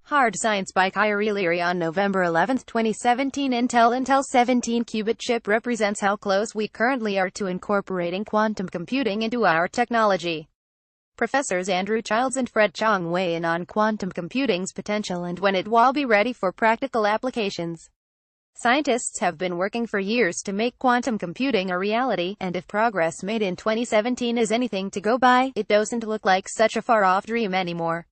Hard Science by Kyrie Leary on November 11, 2017. Intel 17-qubit chip represents how close we currently are to incorporating quantum computing into our technology. Professors Andrew Childs and Fred Chang weigh in on quantum computing's potential and when it will be ready for practical applications. Scientists have been working for years to make quantum computing a reality, and if progress made in 2017 is anything to go by, it doesn't look like such a far-off dream anymore.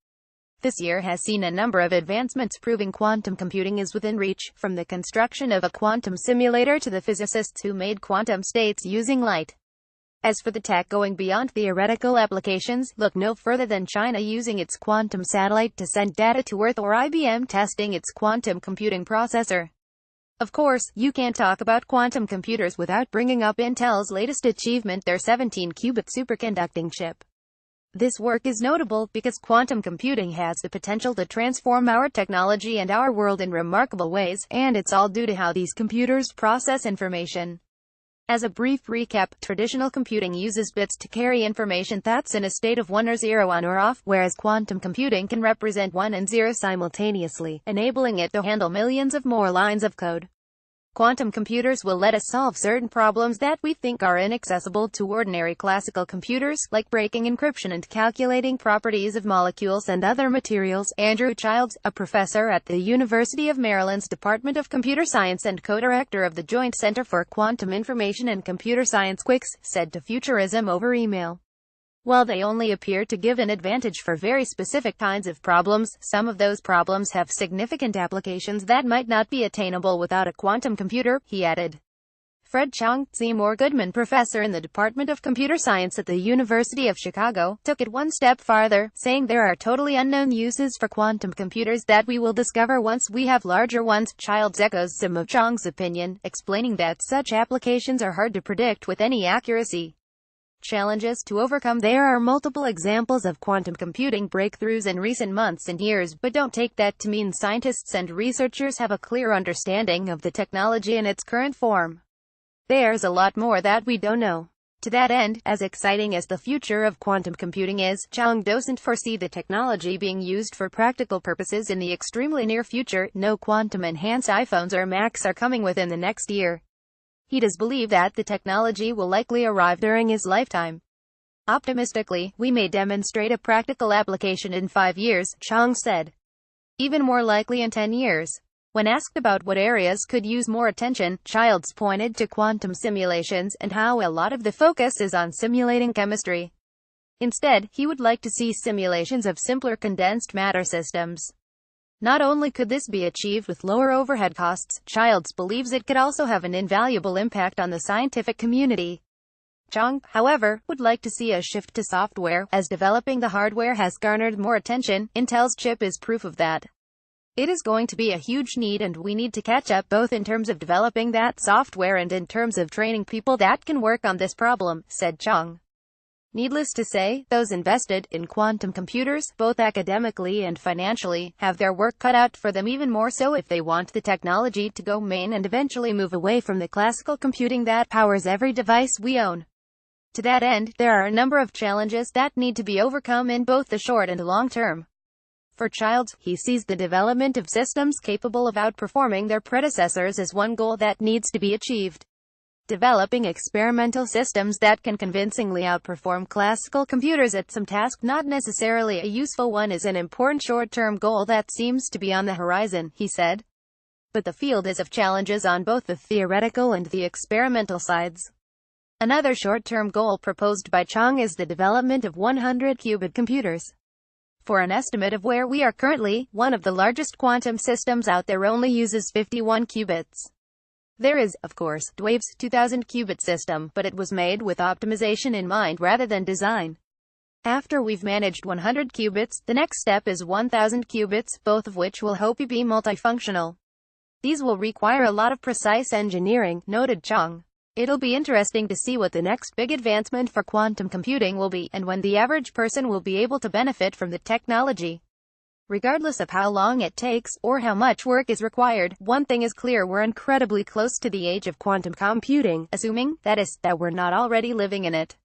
This year has seen a number of advancements proving quantum computing is within reach, from the construction of a quantum simulator to the physicists who made quantum states using light. As for the tech going beyond theoretical applications, look no further than China using its quantum satellite to send data to Earth, or IBM testing its quantum computing processor. Of course, you can't talk about quantum computers without bringing up Intel's latest achievement, their 17-qubit superconducting chip. This work is notable because quantum computing has the potential to transform our technology and our world in remarkable ways, and it's all due to how these computers process information. As a brief recap, traditional computing uses bits to carry information that's in a state of 1 or 0 on or off, whereas quantum computing can represent 1 and 0 simultaneously, enabling it to handle millions of more lines of code. Quantum computers will let us solve certain problems that we think are inaccessible to ordinary classical computers, like breaking encryption and calculating properties of molecules and other materials. Andrew Childs, a professor at the University of Maryland's Department of Computer Science and co-director of the Joint Center for Quantum Information and Computer Science (QUICS), said to Futurism over email, "While they only appear to give an advantage for very specific kinds of problems, some of those problems have significant applications that might not be attainable without a quantum computer," he added. Fred Chang, Seymour Goodman professor in the Department of Computer Science at the University of Chicago, took it one step farther, saying there are totally unknown uses for quantum computers that we will discover once we have larger ones. Childs echoes some of Chang's opinion, explaining that such applications are hard to predict with any accuracy. Challenges to overcome. There are multiple examples of quantum computing breakthroughs in recent months and years, but don't take that to mean scientists and researchers have a clear understanding of the technology in its current form. There's a lot more that we don't know. To that end, as exciting as the future of quantum computing is, Chang doesn't foresee the technology being used for practical purposes in the extremely near future. No quantum-enhanced iPhones or Macs are coming within the next year. He does believe that the technology will likely arrive during his lifetime. Optimistically, we may demonstrate a practical application in 5 years, Chang said. Even more likely in 10 years. When asked about what areas could use more attention, Childs pointed to quantum simulations and how a lot of the focus is on simulating chemistry. Instead, he would like to see simulations of simpler condensed matter systems. Not only could this be achieved with lower overhead costs, Childs believes it could also have an invaluable impact on the scientific community. Chang, however, would like to see a shift to software, as developing the hardware has garnered more attention. Intel's chip is proof of that. It is going to be a huge need, and we need to catch up both in terms of developing that software and in terms of training people that can work on this problem, said Chang. Needless to say, those invested in quantum computers, both academically and financially, have their work cut out for them, even more so if they want the technology to go main and eventually move away from the classical computing that powers every device we own. To that end, there are a number of challenges that need to be overcome in both the short and long term. For Childs, he sees the development of systems capable of outperforming their predecessors as one goal that needs to be achieved. Developing experimental systems that can convincingly outperform classical computers at some task, not necessarily a useful one, is an important short-term goal that seems to be on the horizon, he said. But the field is of challenges on both the theoretical and the experimental sides. Another short-term goal proposed by Chang is the development of 100-qubit computers. For an estimate of where we are currently, one of the largest quantum systems out there only uses 51 qubits. There is, of course, Dwave's 2000-qubit system, but it was made with optimization in mind rather than design. After we've managed 100 qubits, the next step is 1000 qubits, both of which will hopefully be multifunctional. These will require a lot of precise engineering, noted Chang. It'll be interesting to see what the next big advancement for quantum computing will be, and when the average person will be able to benefit from the technology. Regardless of how long it takes, or how much work is required, one thing is clear: we're incredibly close to the age of quantum computing, assuming, that is, that we're not already living in it.